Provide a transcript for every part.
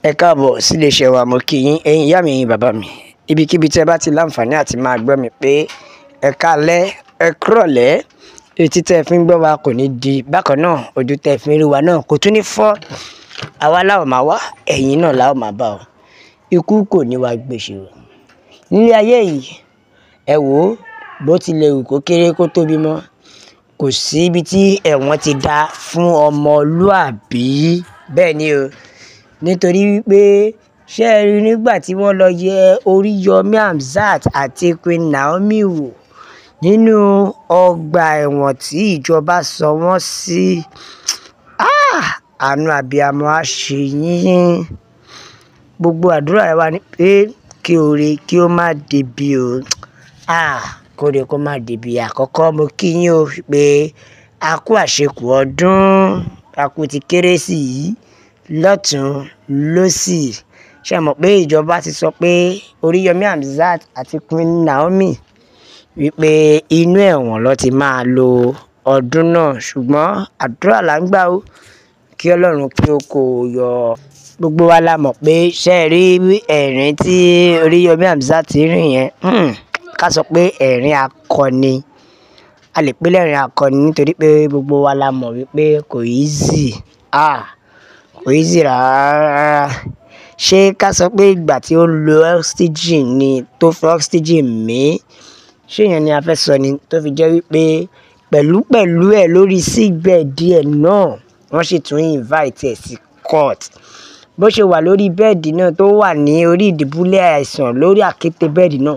Ẹ káàbọ̀ sí iléeṣẹ́ wa, mo kí yín, ẹ̀yin ìyá mi, ẹ̀yin bàbá mi. Ibikíbi tí ẹ bá ti láǹfààní àti máa gbọ́ mi pé ẹ káalẹ́, ẹ kúrọ̀lẹ́, etí tẹ́ fi ń gbọ́ wa kò ní di, bákan náà ojú tẹ́ fi ń rí wa náà kò tún ní fọ́. Àwa la ó máa wá, ẹ̀yin náà la ó máa bá ọ. Ikú kò ní wá gbèsè o. Nílé ayé yìí, ẹ wò ó, bó tilẹ̀ wù kó kéré kó tóbi mọ́, kò sí ibi tí ẹ̀wọ̀n ti dá fún ọmọlúàbí. Bẹ́ẹ̀ ni o. Nítorí wípé ṣé ẹ rí nígbà tí wọ́n lọ yẹ Oríyọmí Hamzat àti Queen Naomi wò nínú ọgbà ẹ̀wọ̀n tí ìjọba sọ wọ́n sí. Àánú abiyamọ á ṣe yín. Gbogbo àdúrà wa ni pé kí oore kí ó má debi o. Kóore kó má debi. Àkọ́kọ́ mo kí yín o pé a kú àṣekù ọdún, a kú ti kérésì yìí lọ́tùn lósì. Ṣé ẹ mọ̀ pé ìjọba ti sọ pé Oríyọmí Hamzat àti Queen Naomi wípé inú ẹ̀wọ̀n ló ti máa lo ọdún náà, ṣùgbọ́n àdúrà là ń gbà ó kí Ọlọ́run kí ó kó o yọ. Gbogbo wa la mọ̀ pé ṣé ẹ rí ẹ̀rín tí Oríyọmí Hamzat rìn yẹn, ká sọ pé ẹ̀rín akọni. A lè pè lẹ́rìn akọni nítorí pé gbogbo wa la mọ̀ wípé kò easy. Kò easy rárá. Ṣé ká sọ pé ìgbà tí ó lo oxygen ni tó fi oxygen mí? Ṣé ìyẹn ni a fẹ́ sọ ni tó fi jẹ́ wípé pẹ̀lú ẹ̀ lórí sickbed díẹ̀ náà wọ́n sì tún invite ẹ̀ sí court. Bó ṣe wà lórí bẹ́ẹ̀dì náà tó wà ní orí ìdùbúlẹ̀ àìsàn lórí àkéte bẹ́ẹ̀dì náà,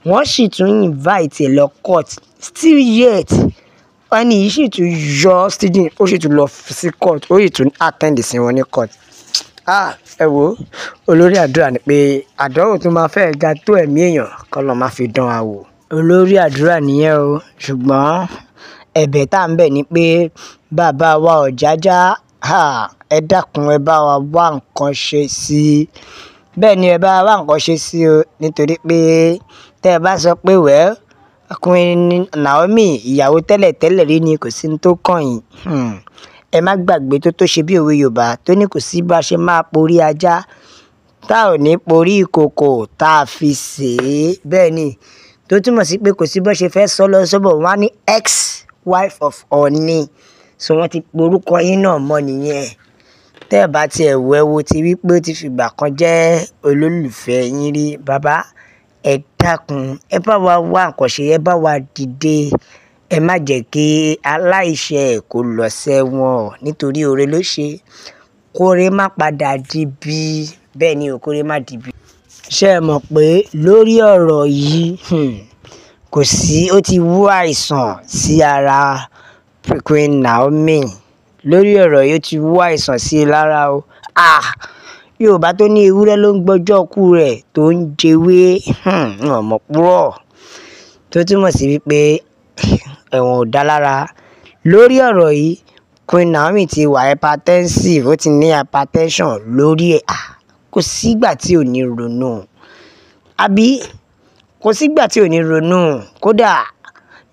wọ́n sì tún invite ẹ̀ lọ court. Still yet, ẹni yìí sì tún yọ oxygen, ó sì tún lọ sí court, ó sì tún attend sí wọn ní court. Ẹ wo, olórí àdúrà ni pé àdánwò tó máa fẹ́ ga tó ẹ̀mí èèyàn kọ́ lọ máa fi dán wa wò. Olórí àdúrà nìyẹn o, ṣùgbọ́n ẹ̀bẹ̀ tá ń bẹ̀ ni pé bàbá wa Ọ̀jájá, ẹ dákun ẹ bá wa wá nǹkan ṣe sí i. Bẹ́ẹ̀ ni ẹ bá wa wá nǹkan ṣe sí i o, nítorí pé tẹ́ ẹ bá sọ pé Queen Naomi ìyàwó tẹ́lẹ̀ rí ni kò sí ní tó kàn yín. Ẹ má gbàgbé tó ṣe bí òwe Yorùbá tó ní kò sí bá ṣe máa porí ajá tá ò ní porí ìkòkò tá a fi sè é. Bẹ́ẹ̀ ni, tó túmọ̀ sí pé kò sí bó ṣe fẹ́ sọ lọ sọ́bọ̀ wọ́n á ní ex-wife of Ọọ̀ni. So wọ́n ti porúkọ yín náà mọ́ nìyẹn. Tẹ́ ẹ bá tiẹ̀ wò ẹ wo ti wípé ó ti fìgbà kan jẹ́ olólùfẹ́ yín rí. Bàbá, ẹ dákun, ẹ bá wa wá nǹkan ṣe, ẹ bá wa dìde. Ẹ má jẹ́ kí aláìṣẹ̀ kó lọ sẹ́wọ̀n nítorí oore ló ṣe. Kóore má padà dibi. Bẹ́ẹ̀ ni o, kóore má dibi. Ṣé ẹ mọ̀ pé lórí ọ̀rọ̀ yìí, kò sí, ó ti wú àìsàn sí ara Queen Naomi. Lórí ọ̀rọ̀ yìí ó ti wú àìsàn sí i lára o. Yorùbá tó ní ewúrẹ́ ló ń gbọ́jọ́ kú rẹ̀ tó ń jẹwé, wọn mọ̀ púrọ̀. Tó túmọ̀ sí wípé ẹ̀wọ̀n ò dá lára. Lórí ọ̀rọ̀ yìí, Queen Naomi ti wà hypertensive, ó ti ní hypertension lórí ẹ̀. Kò sígbà tí ò ní ronú. Àbí kò sígbà tí ò ní ronú. Kódà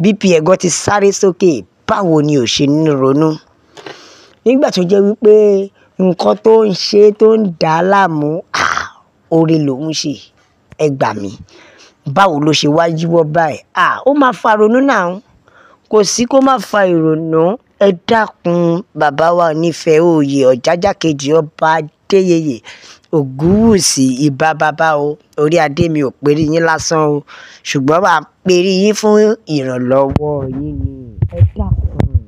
BP ẹ̀gọ́ ti sáré sókè, báwo ni ò ṣe ní ronú? Nígbà tó jẹ́ wípé nǹkan tó ń ṣe tó ń dà á láàmú, oore lòún ṣe. Ẹ gbà mí. Báwo ló ṣe wá yíwọ́ báyìí? Ó máa fa ronú náà. Kò sí kó má fa ìrònú. Ẹ dákun, bàbá wa Onífẹ́ Oyè Ọ̀jájá kejì ọba Adéyẹyè Ògúnwùsì ìbà bàbá o. Orí adé mi ò perí yín lásán o, ṣùgbọ́n máa perí yín fún ìrànlọ́wọ́ yín ni. Ẹ dákun,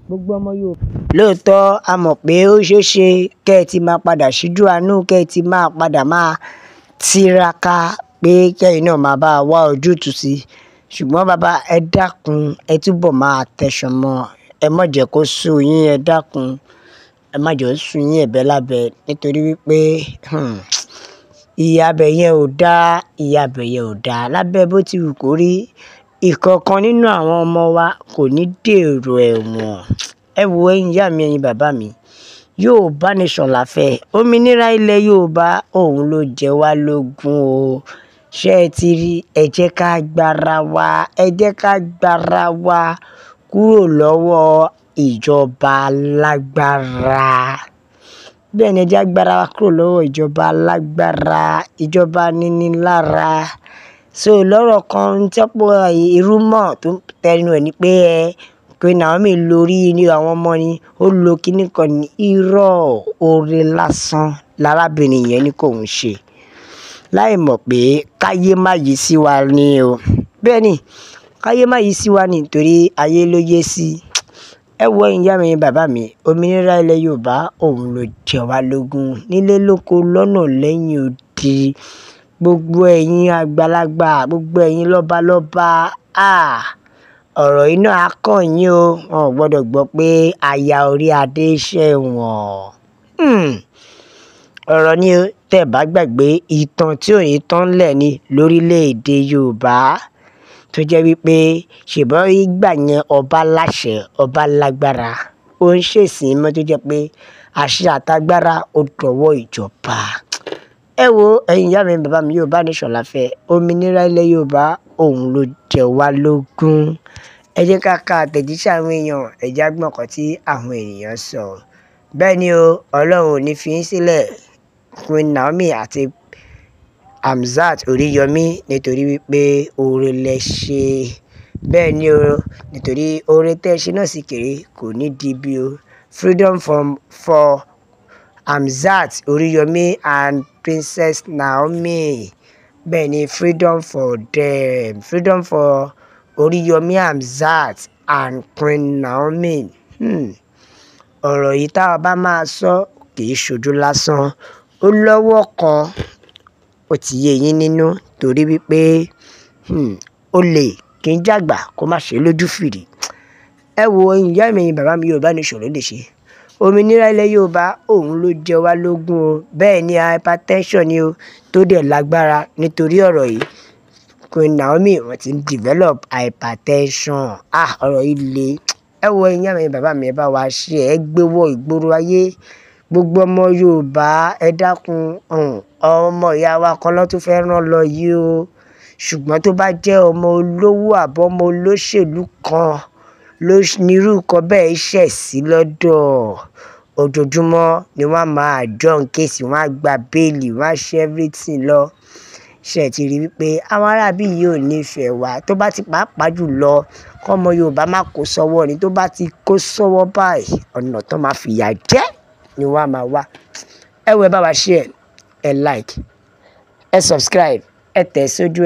gbogbo ọmọ Yorùbá. Lóòótọ́ a mọ̀ pé ó ṣeé ṣe kẹ́ ẹ ti máa padà ṣíjú àánú, kẹ́ ẹ ti máa padà máa tiraka pé kẹ́yìn náà máa bá wá ojútùú sí. Ṣùgbọ́n bàbá, ẹ dákun, ẹ túbọ̀ máa tẹ̀sán mọ́. Ẹ má jẹ́ kó sú yín, ẹ dákun. Ẹ má jẹ́ ó sú yín ẹ̀bẹ̀ lábẹ́, nítorí wípé ìyà abẹ yẹn ò dá, ìyà abẹ yẹn ò dá. Lábẹ́ bó ti wù kó rí, ìkankan nínú àwọn ọmọ wa kò ní dèrò ẹ̀wọ̀n. Ẹ wo ẹ̀yin ìyá mi, ẹ̀yin bàbá mi. Yorùbá nation la fẹ́. Òmìnira ilẹ̀ Yorùbá òun ló jẹ wá lógún o. Ṣé ẹ ti rí? Ẹ jẹ́ ká gbára wa, ẹ jẹ́ ká gbára wa kúrò lọ́wọ́ ìjọba alágbára. bẹ́ẹ̀ ni ẹ jẹ́ agbára wa kúrò lọ́wọ́ ìjọba alágbára, ìjọba nínilára. So lọ́rọ̀ kan tí ọ̀pọ̀ irú mọ̀ tó tẹnu ẹ̀ ni pé Queen Naomi lórí ní àwọn ọmọ ni ó lo kíní kan ní irọ́ oore lásán lárábìnrin yẹn ní kò ń ṣe, láì mọ̀ pé káyé má yí sí wa ni o. Bẹ́ẹ̀ ni káyé má yí sí wa ni nítorí ayé ló yé sí. Ẹ wo ìyá mi bàbá mi, òmìnira ilẹ̀ Yorùbá òun ló jẹ wá lógún nílé lóko lọ́nà lẹ́yìn odi. Gbogbo ẹ̀yin àgbàlagbà, gbogbo ẹ̀yin lọ́balọ́ba, ọ̀rọ̀ yìí náà á kàn yín o. Wọn ò gbọdọ̀ gbọ́ pé aya orí adé ṣẹ̀wọ̀n. Ọ̀rọ̀ ni o, tẹ́ bá gbàgbé ìtàn tí ò ní tán lẹ̀ ni lórílẹ̀‐èdè Yorùbá tó jẹ́ wípé ṣèbọn ìgbà yẹn ọba láṣẹ, ọba lágbára. Ó ń ṣèsìn mọ́ tó jẹ́ pé àṣẹ àtagbára ó dọ̀wọ́ ìjọba. Ẹ wo ẹ̀yin ìyá mi bàbá mi Yorùbá Nation la fẹ́, òmìnira ilẹ̀ Yorùbá òun ló jẹ wá lógún. Ẹ jẹ́ ká ka àtẹ̀jíṣẹ́ àwọn èèyàn, ẹ jẹ́ á gbọ́ nǹkan tí àwọn ènìyàn sọ. Bẹ́ẹ̀ ni o, Ọlọ́run ò ní fi yín sílẹ̀, Queen Naomi àti Hamzat Oríyọmí, nítorí wípé oore lẹ ṣe. Bẹ́ẹ̀ ni o, nítorí oore tẹ́ ṣe náà sì kéré kò ní di bí o. Freedom for Hamzat Oríyọmí and Princess Naomi. Bẹ́ẹ̀ ni freedom for them, freedom for Oríyọmí Hamzat and Queen Naomi. Ọ̀rọ̀ yìí tá a bá máa sọ kì í ṣojú lásán, ó lọ́wọ́ kan, ó ti yé yín nínú torí wípé olè kì í jàgbà kó má ṣe lójú fìrí. Ẹ wo ìyá mi bàbá mi Yorùbá Nation ló lè ṣe. Òmìnira ilẹ̀ Yorùbá òun ló jẹ wá lógún o. Bẹ́ẹ̀ ni hypertension ni o tó dẹ̀ lágbára nítorí ọ̀rọ̀ yìí. Queen Naomi wọ́n ti ń develop hypertension. Ọ̀rọ̀ yìí le. Ẹ wo ìyá mi bàbá mi ẹ bá wa ṣe, ẹ gbé wọ ìgboro ayé. Gbogbo ọmọ Yorùbá ẹ dákun, ọmọ ìyá wa kan ló tún fẹ́ rán lọ yìí o. Ṣùgbọ́n tó bá jẹ́ ọmọ olówó àbọ̀ ọmọ olóṣèlú kan ló nírú nǹkan bẹ́ẹ̀ ṣẹ̀ sí lọ́dọ̀, ojoojúmọ́ ni wọ́n máa adjourn case, wọ́n á gba béèlì, wọ́n á ṣe everything lọ. Ṣé ẹ ti rí wípé àwọn aráabí yìí ò nífẹ̀ẹ́ wa, tó bá ti pàápàá jù lọ kọ́mọ Yorùbá má kó sọ́wọ́ ni, tó bá ti kó sọ́wọ́ báyìí ọ̀nà tó máa fìyà jẹ ni wọ́n á máa wá. Ẹ wo ẹ bá wa share, ẹ like, ẹ subscribe, ẹ tẹ̀ sójú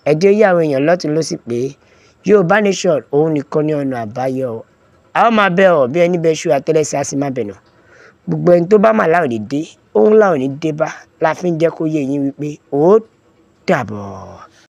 ẹ jẹ́ yí àwọn èèyàn lọ́tùn lósì pé Yorùbá Nation òun nìkan ní ọ̀nà àbáyọ. A ó máa bẹ̀ ọ́ bí ẹni bẹ́ ṣú àtẹ́lẹsẹ̀ á sì máa bẹ̀ nà. Gbogbo ẹni tó bá mà láwọn ní dé, òun láwọn ní dé bá, la fi ń jẹ́ kó yé yín wípé ó dàbọ̀.